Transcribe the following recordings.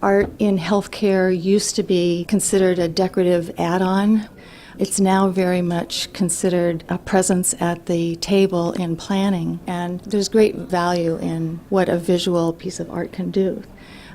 Art in healthcare used to be considered a decorative add-on. It's now very much considered a presence at the table in planning, and there's great value in what a visual piece of art can do.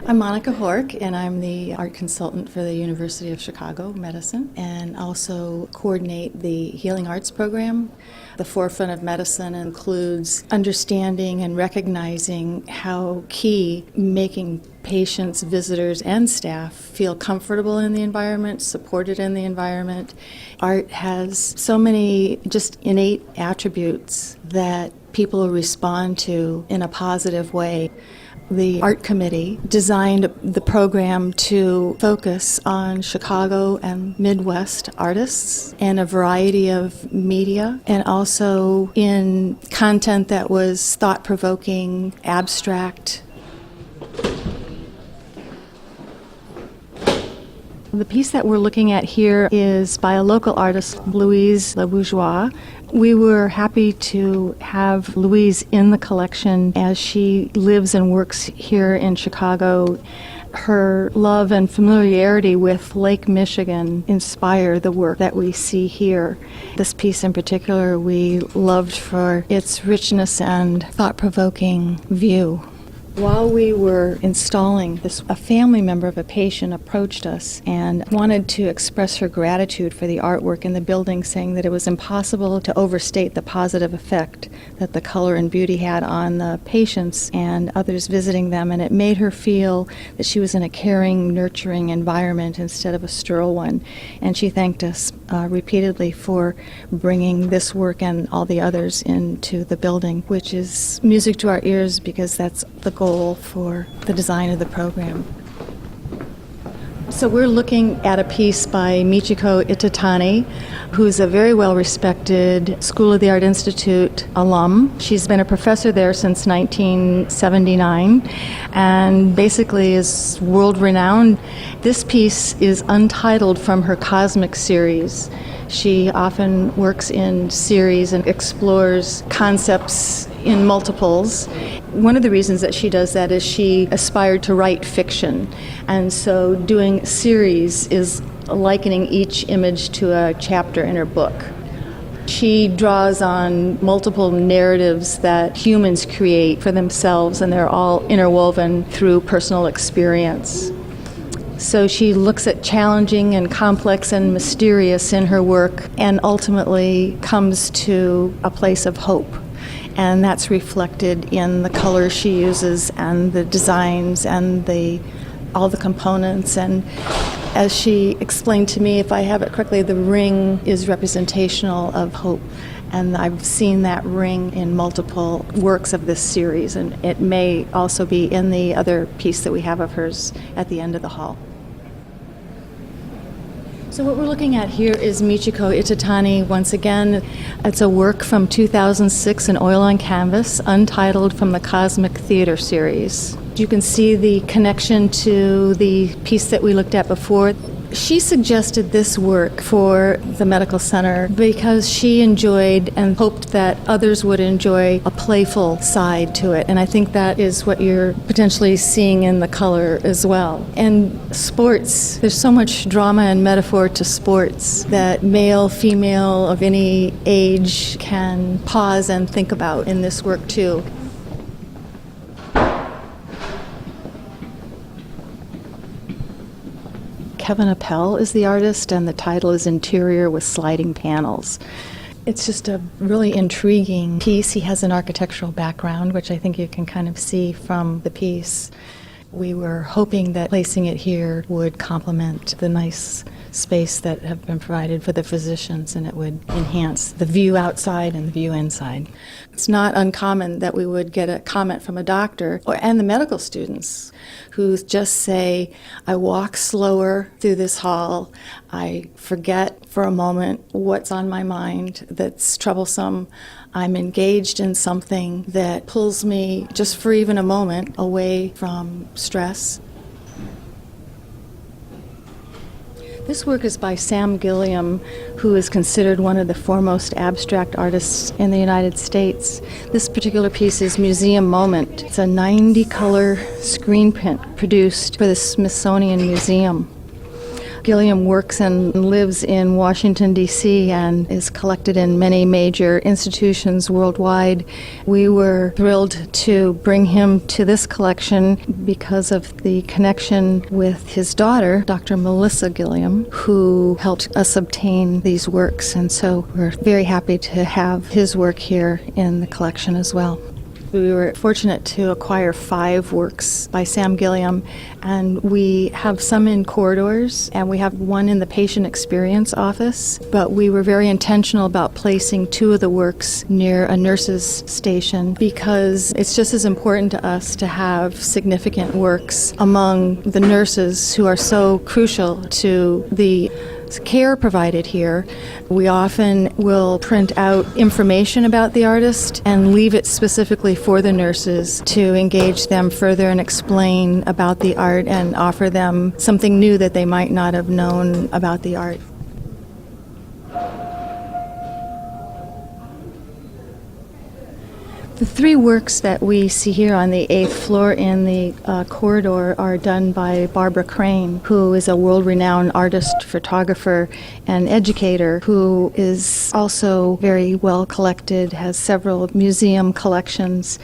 I'm Monica Hork, and I'm the art consultant for the University of Chicago Medicine, and also coordinate the Healing Arts program. The forefront of medicine includes understanding and recognizing how key making patients, visitors, and staff feel comfortable in the environment, supported in the environment. Art has so many just innate attributes that people respond to in a positive way. The art committee designed the program to focus on Chicago and Midwest artists in a variety of media, and also in content that was thought-provoking, abstract. The piece that we're looking at here is by a local artist, Louise Labourgeois. We were happy to have Louise in the collection as she lives and works here in Chicago. Her love and familiarity with Lake Michigan inspire the work that we see here. This piece in particular we loved for its richness and thought-provoking view. While we were installing this, a family member of a patient approached us and wanted to express her gratitude for the artwork in the building, saying that it was impossible to overstate the positive effect that the color and beauty had on the patients and others visiting them, and it made her feel that she was in a caring, nurturing environment instead of a sterile one. And she thanked us repeatedly for bringing this work and all the others into the building, which is music to our ears because that's the goal for the design of the program. So we're looking at a piece by Michiko Itani, who's a very well-respected School of the Art Institute alum. She's been a professor there since 1979 and basically is world-renowned. This piece is untitled from her Cosmic series. She often works in series and explores concepts in multiples. One of the reasons that she does that is she aspired to write fiction, and so doing series is likening each image to a chapter in her book. She draws on multiple narratives that humans create for themselves, and they're all interwoven through personal experience. So she looks at challenging and complex and mysterious in her work and ultimately comes to a place of hope. And that's reflected in the colors she uses and the designs and all the components. And as she explained to me, if I have it correctly, the ring is representational of hope. And I've seen that ring in multiple works of this series, and it may also be in the other piece that we have of hers at the end of the hall. So what we're looking at here is Michiko Itani. Once again, it's a work from 2006, an oil on canvas, untitled, from the Cosmic Theater series. You can see the connection to the piece that we looked at before. She suggested this work for the medical center because she enjoyed and hoped that others would enjoy a playful side to it. And I think that is what you're potentially seeing in the color as well. And sports, there's so much drama and metaphor to sports that male, female, of any age can pause and think about in this work too. Kevin Appel is the artist, and the title is Interior with Sliding Panels. It's just a really intriguing piece. He has an architectural background, which I think you can kind of see from the piece. We were hoping that placing it here would complement the nice space that have been provided for the physicians, and it would enhance the view outside and the view inside. It's not uncommon that we would get a comment from a doctor and the medical students who just say, I walk slower through this hall, I forget for a moment what's on my mind that's troublesome, I'm engaged in something that pulls me just for even a moment away from stress. This work is by Sam Gilliam, who is considered one of the foremost abstract artists in the United States. This particular piece is Museum Moment. It's a 90-color screen print produced for the Smithsonian Museum. Gilliam works and lives in Washington, D.C., and is collected in many major institutions worldwide. We were thrilled to bring him to this collection because of the connection with his daughter, Dr. Melissa Gilliam, who helped us obtain these works. And so we're very happy to have his work here in the collection as well. We were fortunate to acquire 5 works by Sam Gilliam, and we have some in corridors, and we have one in the patient experience office, but we were very intentional about placing 2 of the works near a nurse's station because it's just as important to us to have significant works among the nurses who are so crucial to the care provided here. We often will print out information about the artist and leave it specifically for the nurses to engage them further and explain about the art and offer them something new that they might not have known about the art. The 3 works that we see here on the 8th floor in the corridor are done by Barbara Crane, who is a world-renowned artist, photographer, and educator who is also very well collected, has several museum collections,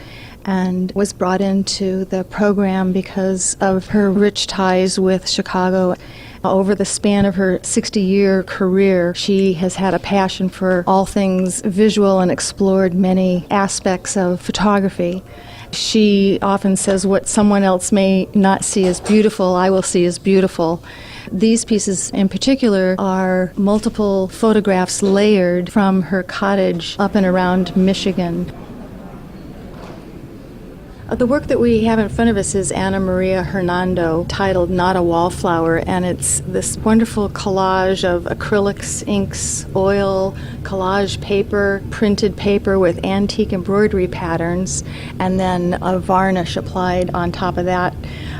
and was brought into the program because of her rich ties with Chicago. Over the span of her 60-year career, she has had a passion for all things visual and explored many aspects of photography. She often says, what someone else may not see as beautiful, I will see as beautiful. These pieces in particular are multiple photographs layered from her cottage up and around Michigan. The work that we have in front of us is Anna Maria Hernando, titled Not a Wallflower, and it's this wonderful collage of acrylics, inks, oil, collage paper, printed paper with antique embroidery patterns, and then a varnish applied on top of that.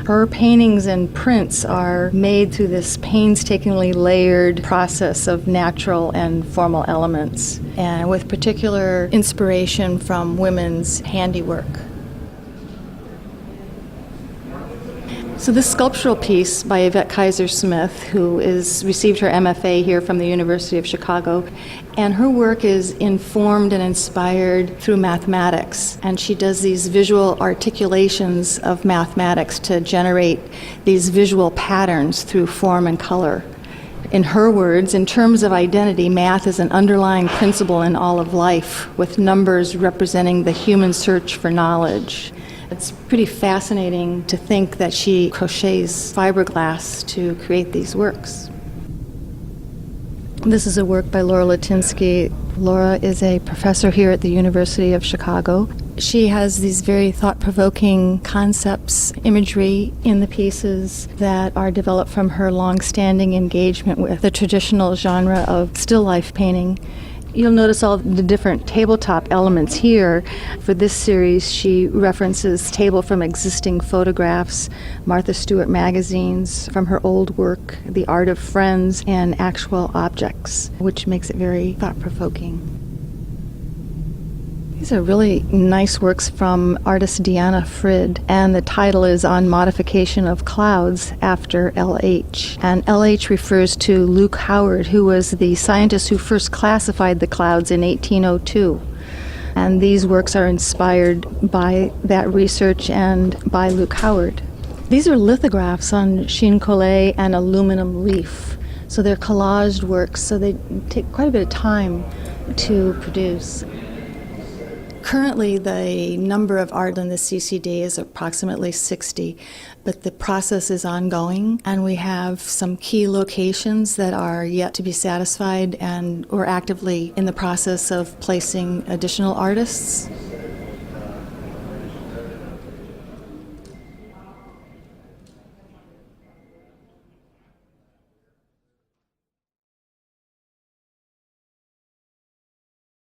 Her paintings and prints are made through this painstakingly layered process of natural and formal elements, and with particular inspiration from women's handiwork. So this sculptural piece by Yvette Kaiser Smith, who received her MFA here from the University of Chicago, and her work is informed and inspired through mathematics, and she does these visual articulations of mathematics to generate these visual patterns through form and color. In her words, in terms of identity, math is an underlying principle in all of life, with numbers representing the human search for knowledge. It's pretty fascinating to think that she crochets fiberglass to create these works. This is a work by Laura Latinski. Laura is a professor here at the University of Chicago. She has these very thought-provoking concepts, imagery in the pieces that are developed from her long-standing engagement with the traditional genre of still life painting. You'll notice all the different tabletop elements here. For this series, she references table from existing photographs, Martha Stewart magazines, from her old work, The Art of Friends, and actual objects, which makes it very thought-provoking. These are really nice works from artist Deanna Fred, and the title is On Modification of Clouds after LH. And LH refers to Luke Howard, who was the scientist who first classified the clouds in 1802. And these works are inspired by that research and by Luke Howard. These are lithographs on chine collé and aluminum leaf. So they're collaged works, so they take quite a bit of time to produce. Currently, the number of art in the CCD is approximately 60, but the process is ongoing, and we have some key locations that are yet to be satisfied, and we're actively in the process of placing additional artists.